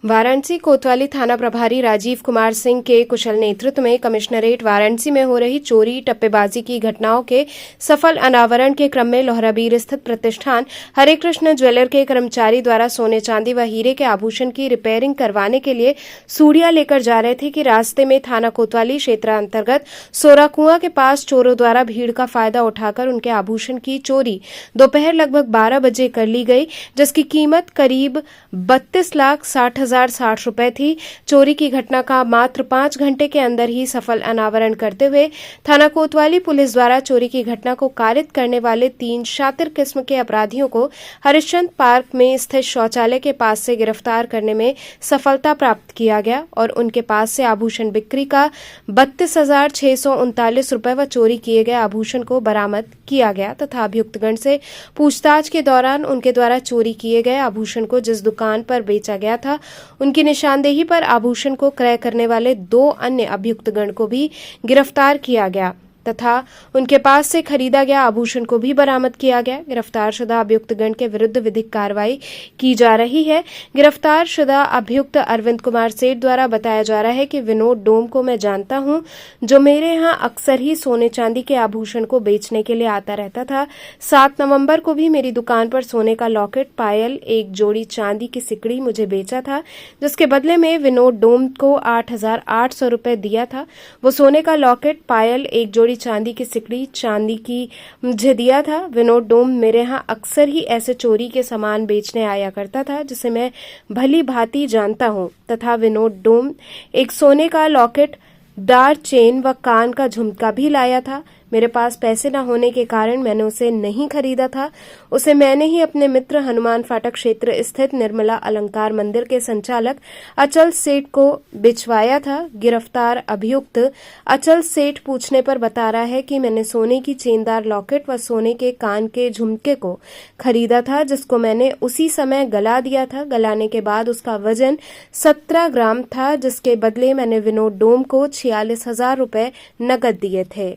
वाराणसी कोतवाली थाना प्रभारी राजीव कुमार सिंह के कुशल नेतृत्व में कमिश्नरेट वाराणसी में हो रही चोरी टप्पेबाजी की घटनाओं के सफल अनावरण के क्रम में लोहराबीर स्थित प्रतिष्ठान हरे कृष्ण ज्वेलर के कर्मचारी द्वारा सोने चांदी व हीरे के आभूषण की रिपेयरिंग करवाने के लिए सूड़ियां लेकर जा रहे थे कि रास्ते में थाना कोतवाली क्षेत्र अंतर्गत सोराकुआं के पास चोरों द्वारा भीड़ का फायदा उठाकर उनके आभूषण की चोरी दोपहर लगभग 12 बजे कर ली गई, जिसकी कीमत करीब 32,60,60 रुपए थी। चोरी की घटना का मात्र 5 घंटे के अंदर ही सफल अनावरण करते हुए थाना कोतवाली पुलिस द्वारा चोरी की घटना को कारित करने वाले 3 शातिर किस्म के अपराधियों को हरिश्चंद्र पार्क में स्थित शौचालय के पास से गिरफ्तार करने में सफलता प्राप्त किया गया और उनके पास से आभूषण बिक्री का 32,639 रुपए व चोरी किए गए आभूषण को बरामद किया गया तथा अभियुक्तगण से पूछताछ के दौरान उनके द्वारा चोरी किए गए आभूषण को जिस दुकान पर बेचा गया था उनकी निशानदेही पर आभूषण को क्रय करने वाले 2 अन्य अभियुक्तगण को भी गिरफ्तार किया गया तथा उनके पास से खरीदा गया आभूषण को भी बरामद किया गया। गिरफ्तारशुदा अभियुक्तगण के विरुद्ध विधिक कार्रवाई की जा रही है। गिरफ्तारशुदा अभियुक्त अरविंद कुमार सेठ द्वारा बताया जा रहा है कि विनोद डोम को मैं जानता हूं, जो मेरे यहां अक्सर ही सोने चांदी के आभूषण को बेचने के लिए आता रहता था। 7 नवंबर को भी मेरी दुकान पर सोने का लॉकेट, पायल, एक जोड़ी चांदी की सिकड़ी मुझे बेचा था, जिसके बदले में विनोद डोम को 8,800 रुपए दिया था। वो सोने का लॉकेट, पायल, एक जोड़ी चांदी की सिकड़ी चांदी की मुझे दिया था। विनोद डोम मेरे यहाँ अक्सर ही ऐसे चोरी के सामान बेचने आया करता था, जिसे मैं भली भांति जानता हूँ तथा विनोद डोम एक सोने का लॉकेट, दार चेन व कान का झुमका भी लाया था। मेरे पास पैसे न होने के कारण मैंने उसे नहीं खरीदा था। उसे मैंने ही अपने मित्र हनुमान फाटक क्षेत्र स्थित निर्मला अलंकार मंदिर के संचालक अचल सेठ को बिचवाया था। गिरफ्तार अभियुक्त अचल सेठ पूछने पर बता रहा है कि मैंने सोने की चेनदार लॉकेट व सोने के कान के झुमके को खरीदा था, जिसको मैंने उसी समय गला दिया था। गलाने के बाद उसका वजन 17 ग्राम था, जिसके बदले मैंने विनोद डोम को 46,000 रुपए नकद दिए थे।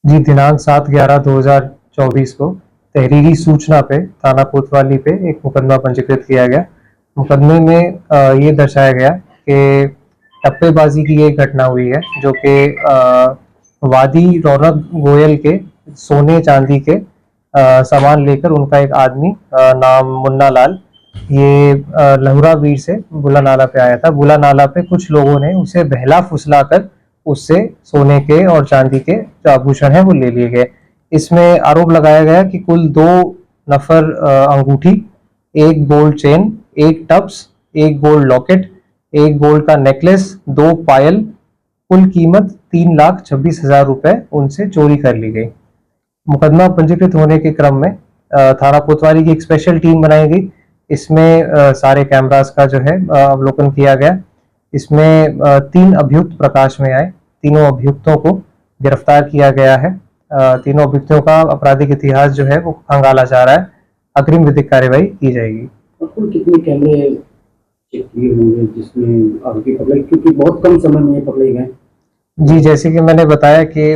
जी, दिनांक 7/11/2024 को तहरीरी सूचना पे थाना कोतवाली पे एक मुकदमा पंजीकृत किया गया। मुकदमे में ये दर्शाया गया कि टप्पेबाजी की एक घटना हुई है, जो कि वादी रौनक गोयल के सोने चांदी के सामान लेकर उनका एक आदमी नाम मुन्ना लाल ये लोहराबीर से बुला नाला पे आया था। बुला नाला पे कुछ लोगों ने उसे बहला फुसलाकर उससे सोने के और चांदी के जो आभूषण है वो ले लिए गए। इसमें आरोप लगाया गया कि कुल 2 नफर अंगूठी, 1 gold chain, 1 Tops, 1 gold locket, 1 gold का नेकलेस, 2 पायल, कुल कीमत 3,26,000 रुपए उनसे चोरी कर ली गई। मुकदमा पंजीकृत होने के क्रम में थाना कोतवाली की एक स्पेशल टीम बनाई गई। इसमें सारे कैमरास का जो है अवलोकन किया गया। इसमें 3 अभियुक्त प्रकाश में आए। तीनों अभियुक्तों को गिरफ्तार किया गया है। तीनों अभियुक्तों का आपराधिक इतिहास जो है वो खंगाला जा रहा है। अग्रिम विधिक कार्यवाही की जाएगी। कुल कितने कैमरे चेक किए होंगे जिसमें आरोपी पकड़े, क्योंकि बहुत कम समय में ये पकड़े गए? जी, जैसे कि मैंने बताया कि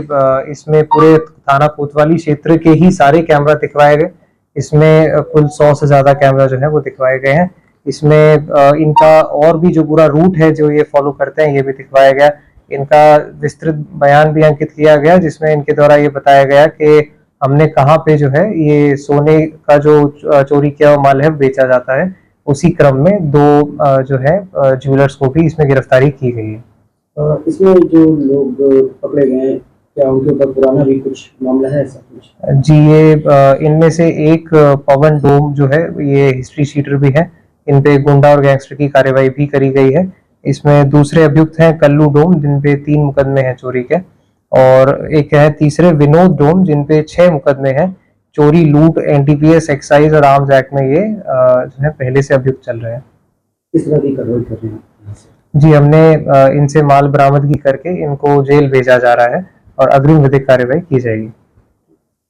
इसमें पूरे थाना कोतवाली क्षेत्र के ही सारे कैमरा दिखवाए गए। इसमें कुल 100 से ज्यादा कैमरा जो है वो दिखवाए गए हैं। इसमें इनका और भी जो पूरा रूट है जो ये फॉलो करते हैं ये भी दिखवाया गया। इनका विस्तृत बयान भी अंकित किया गया, जिसमें इनके द्वारा ये बताया गया कि हमने कहाँ पे जो है ये सोने का जो चोरी किया हुआ माल है बेचा जाता है। उसी क्रम में 2 जो है ज्वेलर्स को भी इसमें गिरफ्तारी की गई है। इसमें जो लोग पकड़े गए हैं, क्या उनके ऊपर पुराना भी कुछ मामला है ऐसा कुछ? जी, ये इनमें से एक पवन डोम जो है ये हिस्ट्री शीटर भी है। इन पे गुंडा और गैंगस्टर की कार्रवाई भी करी गई है। इसमें दूसरे अभियुक्त हैं कल्लू डोम, जिन पे 3 मुकदमे हैं चोरी के, और एक है तीसरे विनोद डोम, जिन पे 6 मुकदमे हैं चोरी, लूट, एनडीपीएस, एक्साइज और आर्म्स एक्ट में ये जो है पहले से अभियुक्त चल रहे हैं। किस तरह की कार्रवाई कर रहे हैं? जी, हमने इनसे माल बरामदगी करके इनको जेल भेजा जा रहा है और अग्रिम विधिक कार्रवाई की जाएगी।